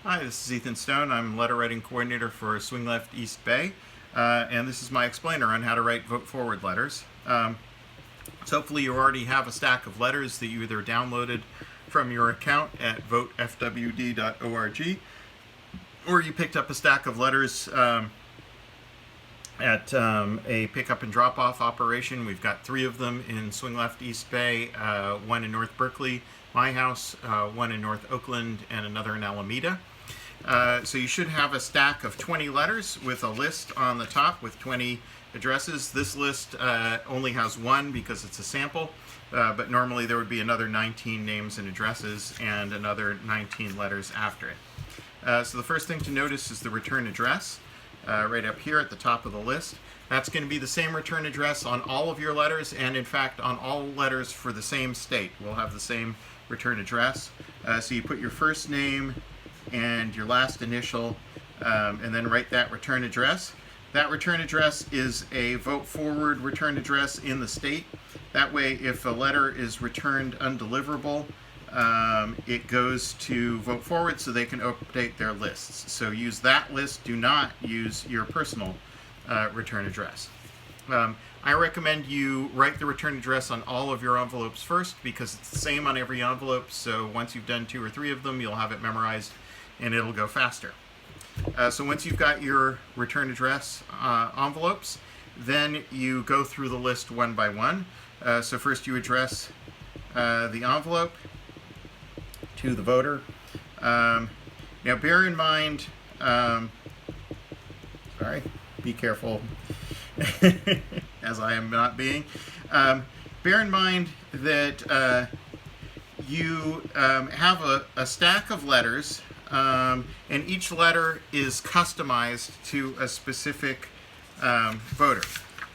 Hi, this is Ethan Stone. I'm letter writing coordinator for Swing Left East Bay, and this is my explainer on how to write vote forward letters. So hopefully you already have a stack of letters that you either downloaded from your account at votefwd.org, or you picked up a stack of letters at a pickup and drop-off operation. We've got 3 of them in Swing Left East Bay, 1 in North Berkeley, my house, 1 in North Oakland, and another in Alameda. So you should have a stack of 20 letters with a list on the top with 20 addresses. This list only has 1 because it's a sample, but normally there would be another 19 names and addresses and another 19 letters after it. So the first thing to notice is the return address right up here at the top of the list. That's going to be the same return address on all of your letters, and in fact on all letters for the same state will have the same return address. So you put your first name and your last initial, and then write that return address. That return address is a vote forward return address in the state. That way, if a letter is returned undeliverable, it goes to vote forward so they can update their lists. So use that list. Do not use your personal return address. I recommend you write the return address on all of your envelopes first because it's the same on every envelope. So once you've done 2 or 3 of them, you'll have it memorized and it'll go faster. So once you've got your return address envelopes, then you go through the list one by one. So first you address the envelope to the voter. Now bear in mind, sorry, be careful, as I am not being. Bear in mind that you have a stack of letters, and each letter is customized to a specific voter.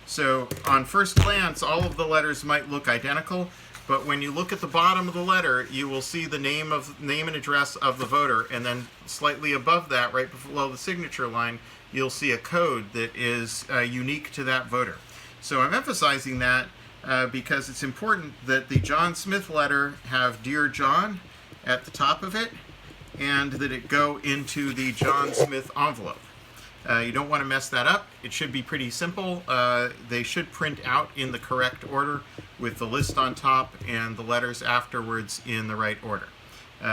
So on first glance, all of the letters might look identical, but when you look at the bottom of the letter, you will see the name and address of the voter, and then slightly above that, right below the signature line, you'll see a code that is unique to that voter. So I'm emphasizing that because it's important that the John Smith letter have Dear John at the top of it, and that it go into the John Smith envelope. You don't want to mess that up. It should be pretty simple. They should print out in the correct order with the list on top and the letters afterwards in the right order.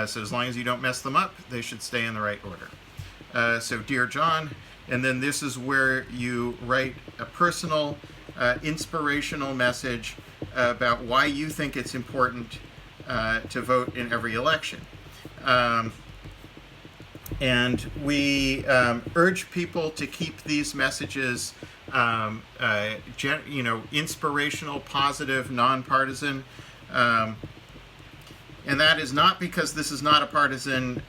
So as long as you don't mess them up, they should stay in the right order. So Dear John, and then this is where you write a personal, inspirational message about why you think it's important to vote in every election. And we urge people to keep these messages, inspirational, positive, nonpartisan. And that is not because this is not a partisan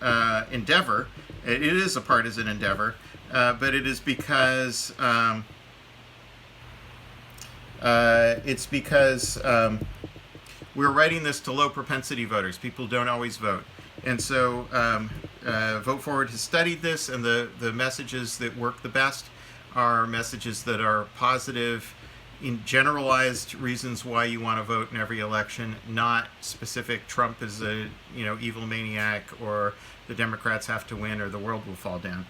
endeavor. It is a partisan endeavor, but it is because we're writing this to low propensity voters. People don't always vote. And so Vote Forward has studied this, and the messages that work the best are messages that are positive, in generalized reasons why you want to vote in every election, not specific Trump is a evil maniac, or the Democrats have to win, or the world will fall down.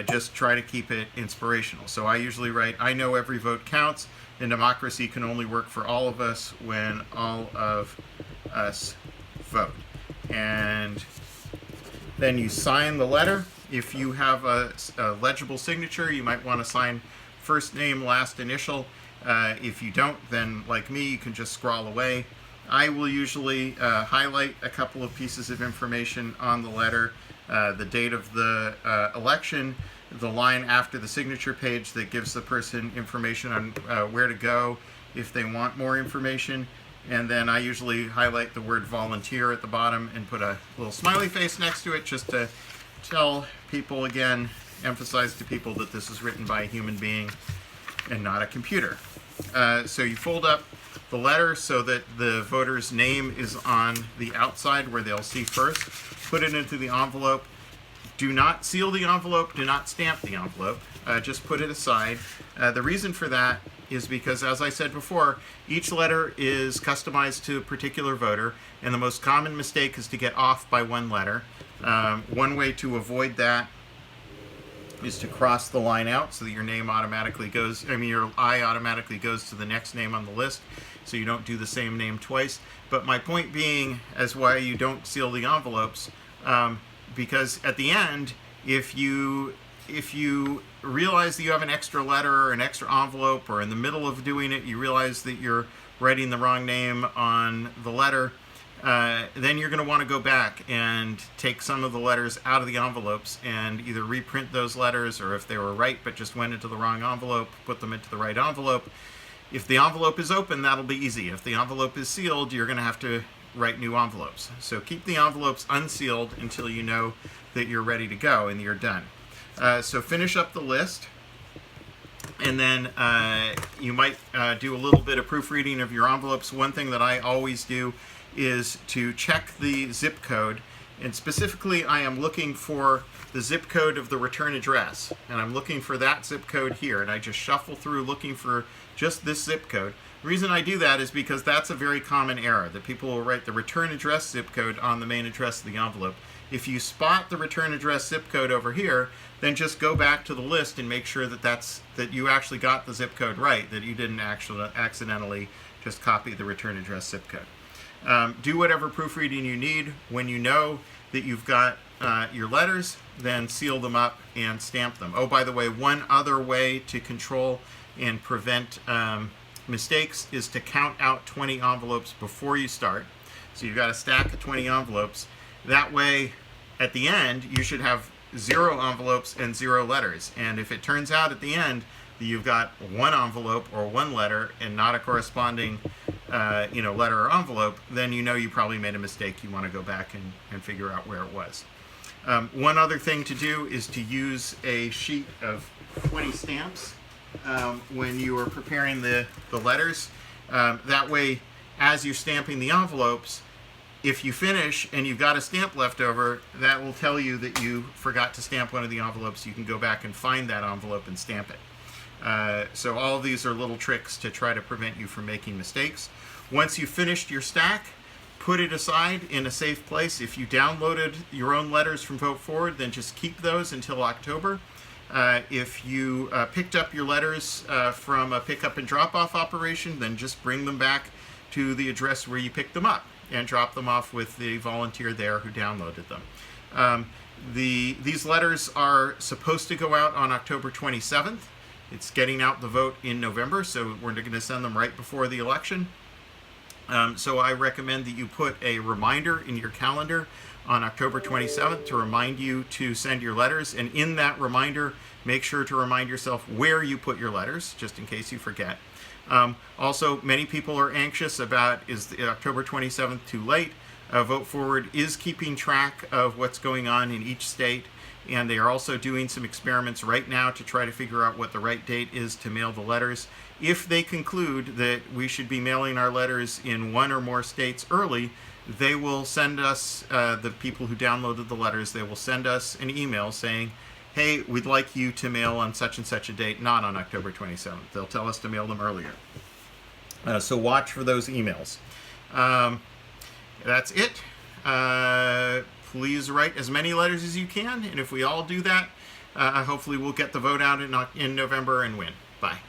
Just try to keep it inspirational. So I usually write, I know every vote counts, and democracy can only work for all of us when all of us vote. And then you sign the letter. If you have a legible signature, you might want to sign first name, last initial. If you don't, then like me, you can just scrawl away. I will usually highlight a couple of pieces of information on the letter, the date of the election, the line after the signature page that gives the person information on where to go if they want more information. And then I usually highlight the word volunteer at the bottom and put a little smiley face next to it just to tell people, again, emphasize to people that this is written by a human being and not a computer. So you fold up the letter so that the voter's name is on the outside where they'll see first. Put it into the envelope. Do not seal the envelope. Do not stamp the envelope. Just put it aside. The reason for that is because, as I said before, each letter is customized to a particular voter, and the most common mistake is to get off by one letter. One way to avoid that is to cross the line out so that your name automatically goes, your eye automatically goes to the next name on the list, so you don't do the same name twice. But my point being as why you don't seal the envelopes, because at the end, if you realize that you have an extra letter or an extra envelope, or in the middle of doing it you realize that you're writing the wrong name on the letter, then you're going to want to go back and take some of the letters out of the envelopes and either reprint those letters, or if they were right but just went into the wrong envelope, put them into the right envelope. If the envelope is open, that'll be easy. If the envelope is sealed, you're going to have to write new envelopes. So keep the envelopes unsealed until you know that you're ready to go and you're done. So finish up the list, and then you might do a little bit of proofreading of your envelopes. One thing that I always do is to check the zip code, and specifically I am looking for the zip code of the return address, and I'm looking for that zip code here, and I just shuffle through looking for just this zip code. The reason I do that is because that's a very common error, that people will write the return address zip code on the main address of the envelope. If you spot the return address zip code over here, then just go back to the list and make sure that you actually got the zip code right, that you didn't actually accidentally just copy the return address zip code. Do whatever proofreading you need. When you know that you've got your letters, then seal them up and stamp them. Oh, by the way, one other way to control and prevent mistakes is to count out 20 envelopes before you start. So you've got a stack of 20 envelopes. That way, at the end, you should have 0 envelopes and 0 letters. And if it turns out at the end that you've got 1 envelope or 1 letter and not a corresponding letter or envelope, then you know you probably made a mistake. You want to go back and figure out where it was. One other thing to do is to use a sheet of 20 stamps when you are preparing the letters. That way, as you're stamping the envelopes, if you finish and you've got a stamp left over, that will tell you that you forgot to stamp one of the envelopes. You can go back and find that envelope and stamp it. So all of these are little tricks to try to prevent you from making mistakes. Once you've finished your stack, put it aside in a safe place. If you downloaded your own letters from Vote Forward, then just keep those until October. If you picked up your letters from a pickup and drop-off operation, then just bring them back to the address where you picked them up and drop them off with the volunteer there who downloaded them. These letters are supposed to go out on October 27th. It's getting out the vote in November, so we're going to send them right before the election. So I recommend that you put a reminder in your calendar on October 27th to remind you to send your letters. And in that reminder, make sure to remind yourself where you put your letters, just in case you forget. Also, many people are anxious about, is the October 27th too late? Vote Forward is keeping track of what's going on in each state, and they are also doing some experiments right now to try to figure out what the right date is to mail the letters. If they conclude that we should be mailing our letters in 1 or more states early, they will send us, the people who downloaded the letters, they will send us an email saying, hey, we'd like you to mail on such and such a date, not on October 27th. They'll tell us to mail them earlier. So watch for those emails. That's it. Please write as many letters as you can, and if we all do that, hopefully we'll get the vote out in November and win. Bye.